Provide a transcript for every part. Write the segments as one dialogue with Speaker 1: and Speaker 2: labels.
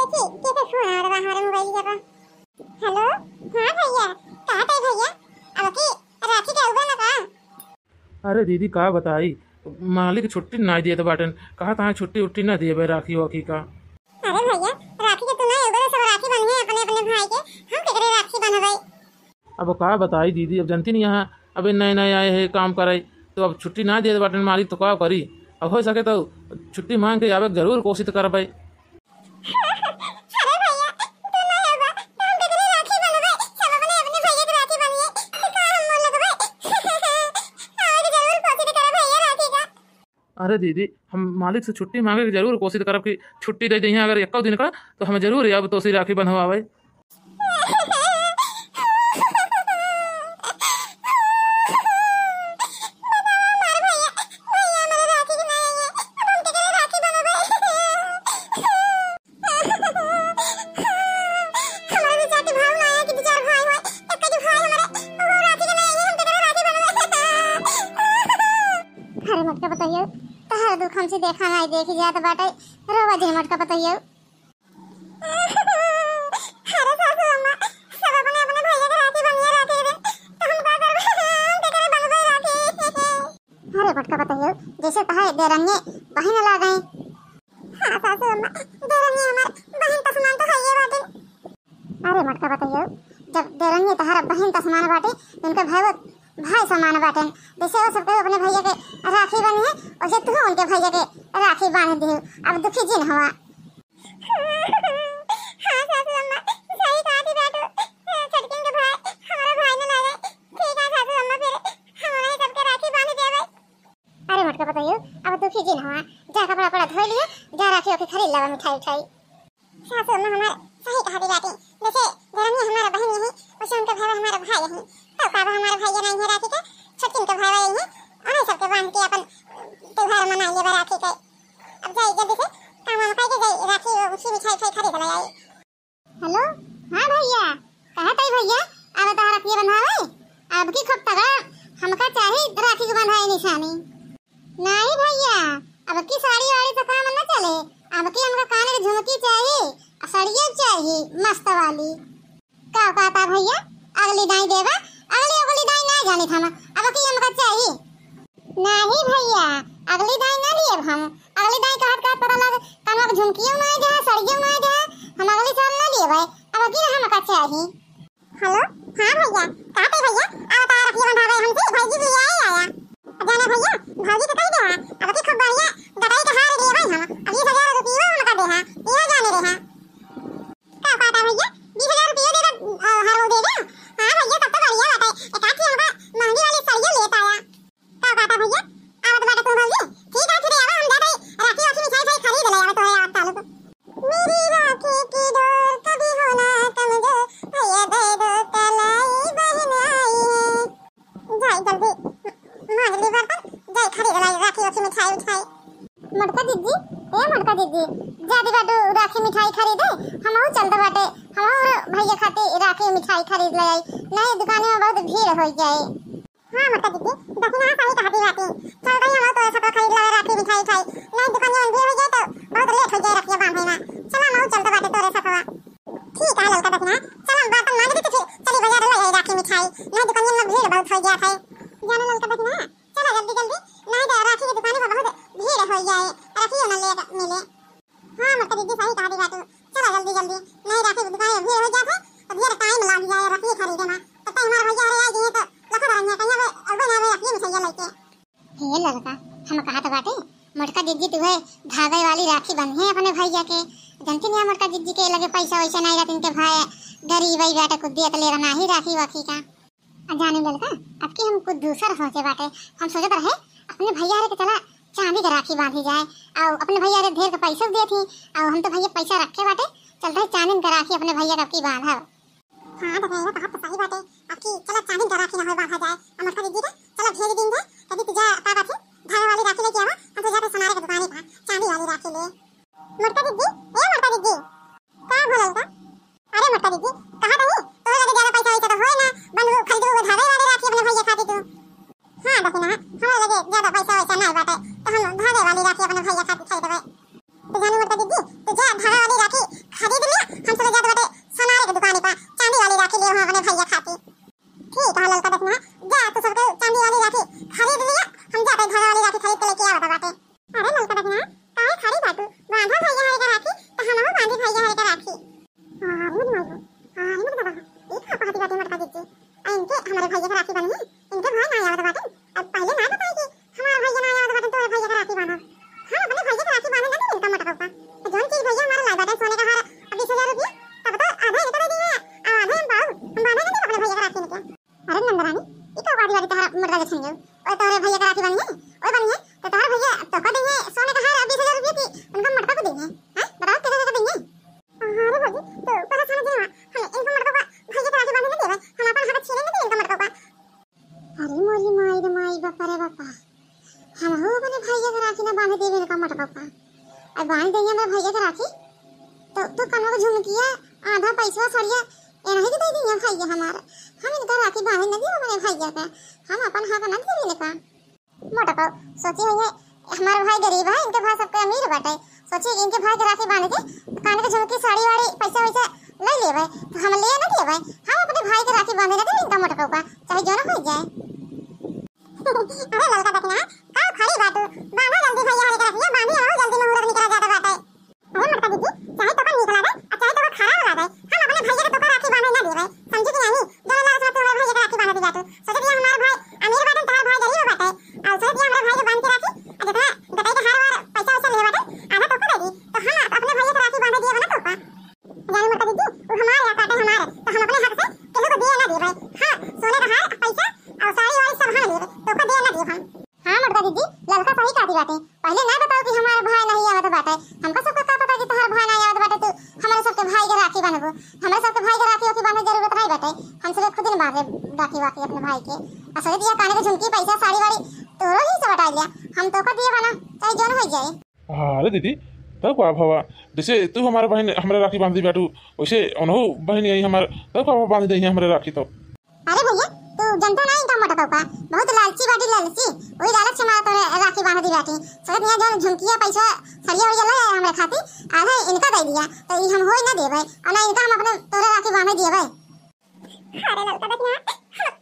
Speaker 1: देखी कैसे फोन आ रहा हमारे मोबाइल के पर। हेलो हां भैया कहां थे भैया? अब की राखी के उबे ना का।
Speaker 2: अरे दीदी का बताई, मालिक छुट्टी ना दिए तो बाटन कहा था छुट्टी उट्टी ना दिए भाई राखी वाखी का।
Speaker 1: अरे भैया राखी के तो ना उबे सब राखी बंधे अपने अपने भाई के, हम केकरे राखी बंधबै?
Speaker 2: अब का बताई दीदी, अब जानती नहीं यहाँ अबे नए नए आए हैं काम कराई, तो अब छुट्टी ना दिए तो बाटन मालिक तो का करी। अब हो सके तो छुट्टी मांग के आवे जरूर कोशिश कर भाई।
Speaker 1: अरे भैया तू ना होगा तो हम केकरे राखी बंधबै? सब अपने अपने भैया के राखी बंधिए तो का हम मोल लगबै? आज जरूर कोशिश कर भैया राखी का।
Speaker 2: अरे दीदी हम मालिक से छुट्टी मांगे के जरूर कोशिश करब कि छुट्टी दे दिए अगर एक दिन का, तो हम जरूर अब तो राखी बंधवावे।
Speaker 1: मटका बताइए तहार दुख हमसे देखा नहीं देखी जात बाटे रोवा जी मटका बताइए। अरे सासू अम्मा सब अपने अपने भैया के राखी बनिए राखी दे तो हम का करबे? हम केकरे बनबै राखी? अरे मटका बताइए जैसे कहा देरंगे बहन ला गए। हां सासू अम्मा देरंगे हमार बहन का समान तो है ये बाटे। अरे मटका बताइए जब देरंगे तहार बहन का समान बाटे उनके भाई समान बाटे, जैसे वो सबके अपने भैया के राखी बनी है वैसे तू उनके भैया के राखी बांध दी। अब दुखी जिन हुआ। हां सासू अम्मा सही कहा थी बेटू, छटकिन के भाई हमारा भाई न लागे। ठीक है सासू अम्मा फिर हमारे ही सबके राखी बांध देवे। अरे मटका बताइए अब दुखी जिन हुआ, जा कपड़ा पड़ा धो लिया, जा राखी ओके खरीद लावा मिठाई उठाई। सासू अम्मा हमारे सही कहा थी बेटी, जैसे धरनी हमारा बहन यही वैसे उनका भाई हमारा भाई यही, तो का हमारा भैया नहीं है राखी के छटकिन के भाई यही और सबके बांध के अपन त्योहार मनाइए राखी के। अब जाइए जल्दी से काम वाम करके जाइए राखी उसी मिठाई उठाई खरीद ले आई। हेलो हां भैया कहा तई भैया अब तो राखी बंधावे अब की खप तक हमका चाहिए राखी के बंधाए निशानी। नहीं भैया अब की साड़ी वाड़ी से काम न चले, अब की हमका कान के झुमकी चाहिए, साड़ियां चाहिए मस्त वाली। का कहता भैया अगली दाई देवा? अगली दाई ना जानी था अब की हमका चाहिए। नहीं भैया अगली दाई ना लिए हम, अगली दाई कहत का तरह लग कानवा के झुमकियों में जा साड़ियों में जा, हम अगली साल ना लिए भाई अब की हमका चाहिए। हेलो हां भैया कहते भैया अब तार रखिए बंधावे हमसे भाईजी भी आया जाना भैया भाजी तो कह दे अब की खूब बढ़िया गटाई के हार लिए भाई हम 20,000 रुपया उनका दे हां ये जाने रे हां। का कहता भैया 20,000 रुपया दे हार वो दे दे। हां भैया तब तो बढ़िया बात है, एक आखी हमका महंगी वाली साड़ियां लेता आया। का कहता भैया आवत बाटे तू भौजी ठीक है फिर आवा हम जाते राखी वाखी मिठाई खरीद ले आवा तो है आप तालुक। मेरी राखी की डोर कभी होना कमजोर भैया दे दो कलाई बहन आई है। जाई जल्दी मांगली बर्तन जाई खरीद लाई राखी वाखी मिठाई उठाई। मटका दीदी ए मटका दीदी जादी बाटू राखी मिठाई खरीदे हमहु चलते बाटे, हमहु भैया खातिर राखी मिठाई खरीद ले आई, नहीं दुकान में बहुत भीड़ हो जाए। हां मटका दीदी दक्षिणा सही कहती बाटी चल गई हम तो सब खरीद ला राखी मिठाई उठाई, नहीं दुकान में भीड़ हो जाए तो बहुत लेट हो जाए रखिए बांधे ना। चला हम चलते बाटे तोरे सफवा। ठीक है ललका दक्षिणा चल हम बर्तन मांग दे तो फिर चली बाजार ले आई राखी मिठाई, नहीं दुकान में भीड़ बहुत हो गया है। जाना ललका दक्षिणा चला जल्दी जल्दी नहीं तो राखी की दुकान पर बहुत भीड़ हो जाए राखी न ले मिले। हां मटका दीदी सही कहा दी बात, चला जल्दी जल्दी नहीं राखी की दुकान में भीड़ हो जाए तो भीड़ टाइम लग जाए राखी खरीदे में तो तई हमारा भैया रे आई है तो लखा रहने कहिया अब ना राखी मिठाई लेके। हे ललका हम कहा तो बाटे मटका दीदी तू है धागे वाली राखी बंधे अपने भैया के, जानती नहीं मटका दीदी के लगे पैसा वैसा नहीं रहते इनके भाई गरीब ही बेटा कुछ दिया तो ले रहा ही राखी वाखी का। जाने ललका अब की हम कुछ दूसरा सोचे बाटे, हम सोचत रहे अपने भैया रे के चला चांदी के राखी बांधी जाए और अपने भैया रे ढेर के पैसा दे थी और हम तो भैया पैसा रखे बाटे चलते है चांदी का राखी अपने भैया का की बांधा। हां तो भैया कहा तो सही बाटे अब की चला चांदी का राखी ना हो बांधा जाए मटका दीदी रे चला भेज दिन दे कभी तुझा का बात है धागे वाली राखी लेके आवा हम तो जाके सोनारे की दुकान पर चांदी वाली राखी ले। मटका दीदी ए मटका दीदी का बोलल का? अरे मटका दीदी कहा नहीं तो लगे ज्यादा पैसा वैसा तो होए ना बंधु खरीदो धागे वाली राखी अपने भैया खातिर तू। हां दक्षिणा हमरा लगे ज्यादा पैसा वैसा नहीं बाटे तो हम धागे वाली राखी अपने भैया खातिर खरीदबे। तो जानी मटका दीदी तुझा धागे वाली राखी खरीद राखी तो कनवा को झुमकिया आधा पैसा सरिया ए नहीं दे दिया भैया हमारा हम इनका राखी बांधे न दिया हमारे भैया का हम अपन हक न दे इनका मोटा पाव सोची है हमारा भाई गरीब है इनके भाई सबके अमीर बाटे सोची इनके भाई के राखी बांध के कान के झुमकी साड़ी वाड़ी पैसा वैसा ले लेबै तो हम ले न देबै हम अपने भाई के राखी बांधे न दे इनका मोटा पाव का चाहे जो न हो जाए अरे ललका देखना का खड़ी बात बांधा जल्दी भैया हमारे राखी बांधे रहो जल्दी मुहूर्त निकला जाता बाटे अरे मटका दीदी चाहे तो का निकला दे और चाहे तो का खड़ा होला दे हम अपने भैया के तो का राखी बांधे न देबै समझी कि नहीं दोनों लाख में हमारे भैया के राखी बांध दी जातो सोचे कि हमारा भाई अमीर बाटे तार भाई गरीब बाटे और सोचे कि हमारे भाई के बांध के राखी और जितना गटाई के हार वार पैसा वैसा ले बाटे आधा तो को दे दी तो हम अपने भैया के राखी बांध दिए बना तो का जानी मटका दीदी वो हमारे या काटे हमारे तो हम अपने हक से केहू को दिए ना देबै हां सोने का हार पैसा और साड़ी वाड़ी सब हम लेबै तो का दिए ना देब हम हां मटका दीदी ललका सही काटी बाटे पहले ना बताओ कि हमारा भाई नहीं आवत बाटे हमका सबका का पता कि तोहर भाई नहीं आवत बाटे तो हमारे सबके भाई के राखी बांधबो हमारे सबके भाई के राखी बांधे जरूरत नहीं बाटे हम सब खुद ही बांधे राखी वाखी अपने भाई के असले दिया काने के झुमकी पैसा साड़ी वाड़ी तोरो ही सब हटा लिया हम तो का दिए बना चाहे जन हो जाए
Speaker 3: अरे दीदी तब का भवा जैसे तू हमारे बहन हमारे राखी बांध दी बाटू वैसे उन्हों बहन यही हमारे तब का बांध दी हमारे राखी तो
Speaker 1: अरे भैया तू जनता नहीं का मोटा का बहुत लालची बाटी लालची वही लालच से मारा तोरे राखी बांध दी बाटी सब यहाँ जो झुमकिया पैसा सरिया वरिया ले हमरे खाती आधा इनका दे दिया तो ई हम होई ना देबै और ना इनका हम अपने तोरे राखी बांध दिएबै अरे ललका देखना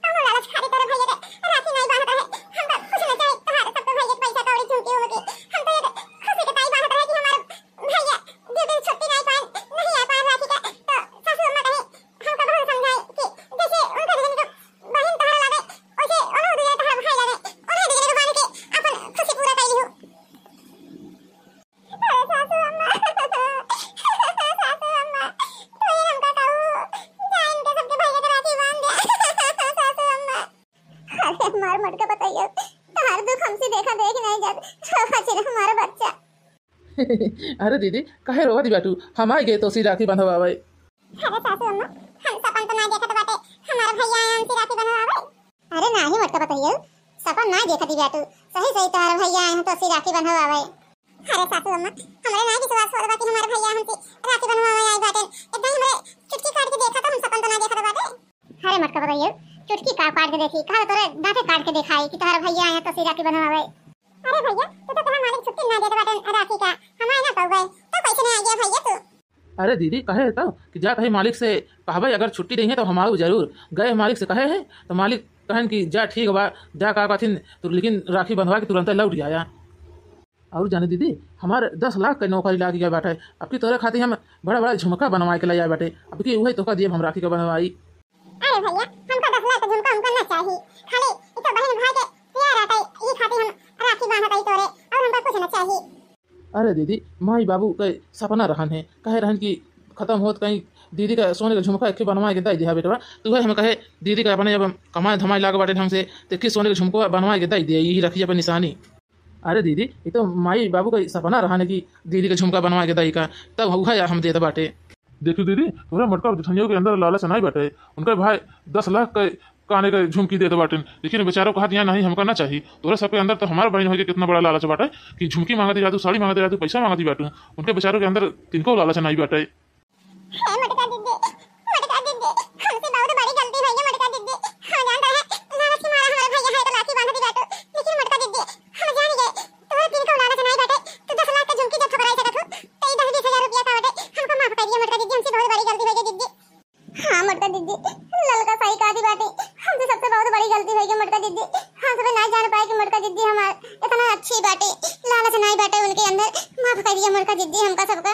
Speaker 1: हम लालच खाती तोरे भैया के राखी नहीं बांधता है हम तो खुश ना चाहे तुम्हारे सबके भैया के पैसा कौड़ी झुमकी उनकी हम तो ये खुशी के ताई बांधता है कि हमारा भैया दो दिन छुट्टी नहीं पाए नहीं आ पाए राखी का तो सासू अम्मा कहे हमको बहुत समझाए कि जैसे उनका दिन को बहन तोहरा लागे वैसे ओनो दिए तोहरा भाई लागे ओने दिए को बांध के अपन खुशी पूरा कर लियो अरे सासू अम्मा सासू अम्मा तो ये हमका कहू जान के सबके भैया के राखी बांध दे सासू अम्मा अरे मार मटका बताइए तुम्हारा दुख हमसे देखा देख नहीं जाता बचे हमारा बच्चा
Speaker 2: अरे दीदी काहे रोवा दी बाटू हम आई गए तो सी राखी बंधवावे
Speaker 1: अरे सासू अम्मा हम सपन तो ना देखत बाटे हमारा भैया हमसे राखी बंधवावे अरे नाही मटका बताइए सपन ना देखत बाटू सही सही तार भैया हम तो सी राखी बंधवावे अरे सासू अम्मा हमरे ना विश्वास होत बाटे हमारा भैया हमसे राखी बंधवावे आई बाटे एकदम हमरे चुटकी काट के देखा था हम सपन तो ना देखत बाटे अरे मटका बताइए चुटकी काट के देखी कहा तोरे दांते काट के दिखाई कि तार भैया आया तो सी राखी बंधवावे अरे भैया तू तो तोहरा मालिक छुट्टी ना देत बाटे राखी का हम आए ना कहबै तो कैसे नहीं आ गया भैया तू
Speaker 2: अरे दीदी कहे तो कि जा कहे मालिक से कहबे अगर छुट्टी नहीं है तो हम आऊ जरूर गए मालिक से कहे है तो मालिक कहन कि जा ठीक बा जा का कथिन तो लेकिन राखी बंधवा के तुरंत लौट गया और जाने दीदी हमारे 10 लाख का नौकरी लाग गया बाटे अब की तोरे खातिर हम बड़ा बड़ा झुमका बनवा के लाया बाटे अब की वही तो का दिए हम राखी का बनवाई
Speaker 1: अरे भैया हमका 10 लाख का झुमका हमका ना चाहिए खाली इतो बहन भाई के प्यार आता है ये खातिर हम राखी बांधत आई तोरे और हमका कुछ ना चाहिए
Speaker 2: अरे दीदी माई बाबू के सपना रहन है कहे रहन कि खत्म होत कहीं दीदी का सोने का झुमका एक बनवा के दे दिया बेटवा तू हम कहे दीदी का अपने जब कमाए धमाई लाग बाटे ढंग से तो किस सोने का झुमका बनवा के दे दिया यही रखिए अपन निशानी अरे दीदी ये तो माई बाबू का सपना रहन कि दीदी का झुमका बनवा के दई का तब हुआ हम देते बाटे
Speaker 3: देखो दीदी तोरा मटका दुठनियों के अंदर लालच नहीं बाटे उनके भाई 10 लाख का काने का झुमकी देते बाटे लेकिन बेचारों को हाथ यहाँ नहीं हमका ना चाहिए तोरा सबके अंदर तो हमारा बहन हो के कितना बड़ा लालच बाटे कि झुमकी मांगती जातू साड़ी मांगती जातू पैसा मांगती बाटू उनके बेचारों के अंदर तिनको लालच नहीं बाटे
Speaker 1: हे मटका दीदी हमसे बहुत बड़ी गलती भैया मटका दीदी हम जानते हैं लालच के मारा हमारे भैया है तो राखी बांध दी बाटो लेकिन मटका दीदी हम जान गए तोरा तिनको लालच नहीं बाटे तो 10 लाख का झुमकी जब ठुकराई सकत हो तो 10-20 हजार रुपया का बाटे हमको माफ कर दिया मटका दीदी हमसे बहुत बड़ी गलती हो गई दीदी हाँ मटका दीदी ललका सही कहा दी बाटे हमसे सबसे बहुत बड़ी गलती हो गई मटका दीदी हम सब ना जान पाए कि मटका दीदी हमार इतना अच्छी बाटे लालच नहीं बाटे उनके अंदर माफ कर दिया मटका दीदी हमका सबका